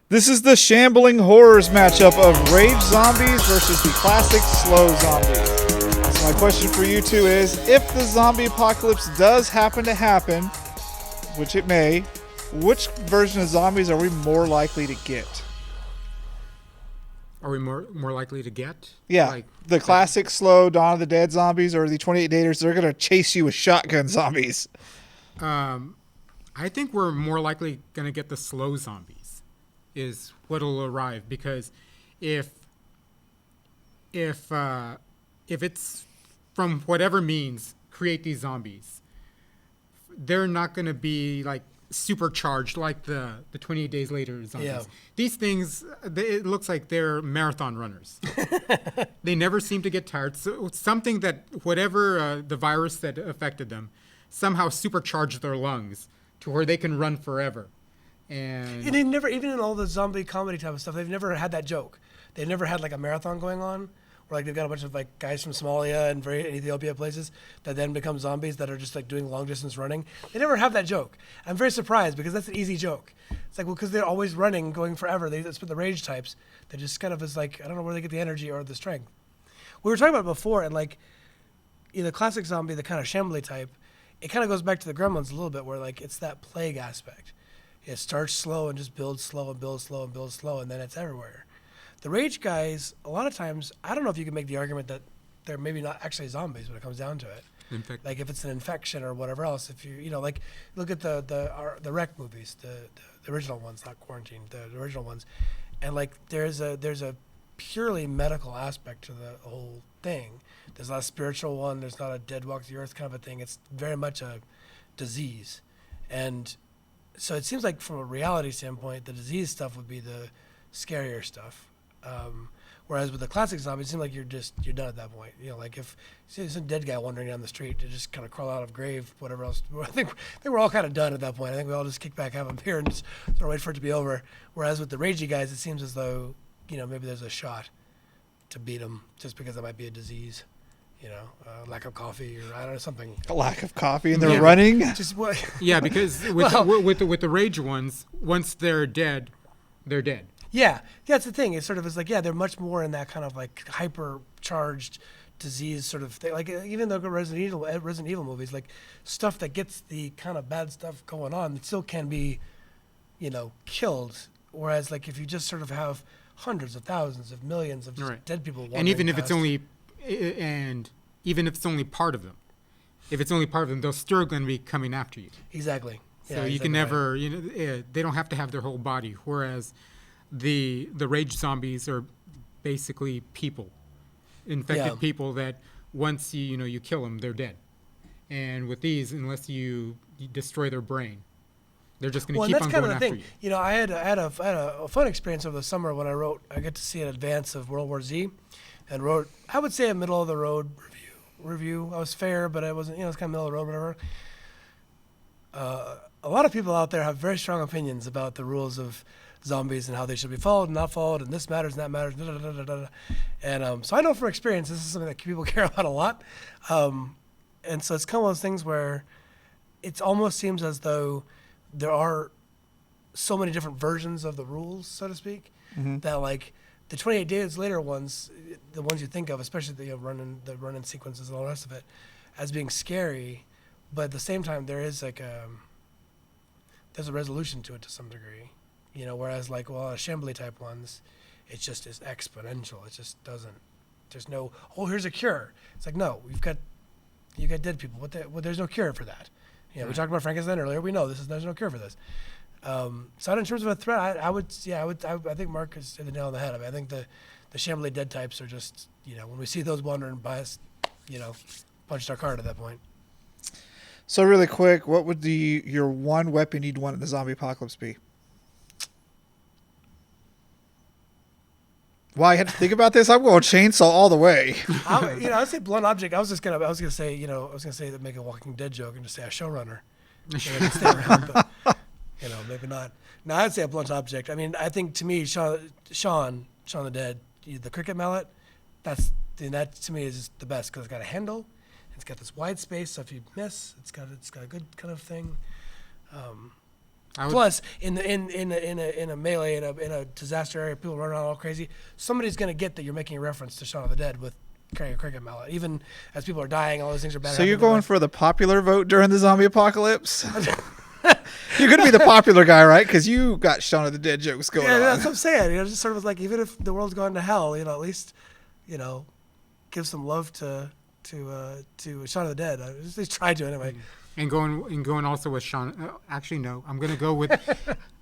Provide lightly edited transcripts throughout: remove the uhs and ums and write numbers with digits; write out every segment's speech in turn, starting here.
This is the Shambling Horrors matchup of Rage Zombies versus the classic Slow Zombies. So my question for you two is, if the zombie apocalypse does happen to happen, which it may, which version of zombies are we more likely to get? Are we more likely to get? Yeah, Like, the classic slow Dawn of the Dead zombies or the 28 Daters, they're going to chase you with shotgun zombies. I think we're more likely going to get the slow zombies is what'll arrive, because if it's from whatever means create these zombies, they're not going to be like supercharged like the 28 days later zombies. Yeah. These things, it looks like they're marathon runners. They never seem to get tired. So it's something that whatever the virus that affected them somehow supercharged their lungs to where they can run forever. And they've never, even in all the zombie comedy type of stuff, they've never had that joke. They've never had like a marathon going on where like they've got a bunch of like guys from Somalia and Ethiopia places that then become zombies that are just like doing long distance running. They never have that joke. I'm very surprised because that's an easy joke. It's like, well, because they're always running, going forever. That's what the rage types. They just kind of is like, I don't know where they get the energy or the strength. We were talking about it before, and like, the classic zombie, the kind of shambly type, it kind of goes back to the Gremlins a little bit, where like it's that plague aspect. It starts slow and just builds slow and builds slow and builds slow, and then it's everywhere. The rage guys, a lot of times, I don't know if you can make the argument that they're maybe not actually zombies when it comes down to it. Like if it's an infection or whatever else. If you like look at the Wreck movies, the original ones, not Quarantine, the original ones, and like there's a purely medical aspect to the whole thing. There's not a spiritual one. There's not a dead walk the earth kind of a thing. It's very much a disease, and so it seems like from a reality standpoint, the disease stuff would be the scarier stuff. Whereas with the classic zombies, it seems like you're done at that point. Like if you see some dead guy wandering down the street to just kind of crawl out of grave, whatever else. I think we're all kind of done at that point. I think we all just kick back, have a beer, and just sort of wait for it to be over. Whereas with the ragey guys, it seems as though maybe there's a shot to beat them just because it might be a disease. Lack of coffee or I don't know, something. A lack of coffee and they're running? Just what? Yeah, because with the rage ones, once they're dead, they're dead. Yeah, that's the thing. It's sort of it's like they're much more in that kind of like hyper-charged disease sort of thing. Like even the Resident Evil movies, like stuff that gets the kind of bad stuff going on, it still can be, killed. Whereas like if you just sort of have hundreds of thousands of millions of just dead people wandering and even if past, even if it's only part of them, they're still going to be coming after you. Exactly. So you can never, they don't have to have their whole body. Whereas the rage zombies are basically people, infected people that once you kill them, they're dead. And with these, unless you destroy their brain, they're just going to keep on going after you. I had a fun experience over the summer when I got to see an advance of World War Z, and wrote, I would say, a middle of the road review. I was fair, but I wasn't, it's kind of middle of the road, whatever. A lot of people out there have very strong opinions about the rules of zombies and how they should be followed and not followed, and this matters and that matters, and so I know from experience this is something that people care about a lot, and so it's kind of one of those things where it almost seems as though there are so many different versions of the rules, so to speak, that like the 28 days later ones, the ones you think of, especially the run-in sequences and all the rest of it, as being scary, but at the same time there is like there's a resolution to it to some degree, whereas like Shambly type ones, it just is exponential. It just doesn't. There's no here's a cure. It's like no, you got dead people. There's no cure for that. We talked about Frankenstein earlier. We know there's no cure for this. So in terms of a threat, I think Mark has hit the nail on the head. I think the Shambly dead types are just, when we see those wandering by us, punched our card at that point. So really quick, what would your one weapon you'd want in the zombie apocalypse be? Wow, you had to think about this? I'm going chainsaw all the way. I'd say blunt object. I was gonna say that make a Walking Dead joke and just say a showrunner. Stay around, but, maybe not. No, I'd say a blunt object. I mean, I think to me, Shaun the Dead, the cricket mallet, that to me is the best because it's got a handle, it's got this wide space, so if you miss, it's got a good kind of thing. Plus, in a melee, in a disaster area, people running around all crazy. Somebody's gonna get that you're making a reference to Shaun of the Dead with carrying a cricket mallet. Even as people are dying, all those things are bad. So you're going for the popular vote during the zombie apocalypse? You're gonna be the popular guy, right? Because you got Shaun of the Dead jokes going on. That's what I'm saying. Just sort of like, even if the world's gone to hell, at least, give some love to Shaun of the Dead. I just try to anyway. And going also with Shaun. Actually, no. I'm gonna go with.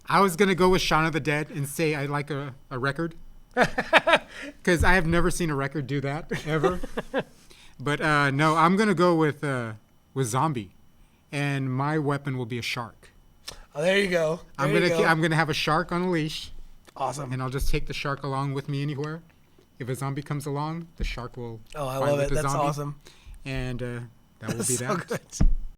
I was gonna go with Shaun of the Dead and say I like a record, because I have never seen a record do that ever. But no, I'm gonna go with zombie, and my weapon will be a shark. Oh, there you go. I'm gonna have a shark on a leash. Awesome. And I'll just take the shark along with me anywhere. If a zombie comes along, the shark will. Oh, I fight love with it. the That's zombie, awesome. And that will be So that. good.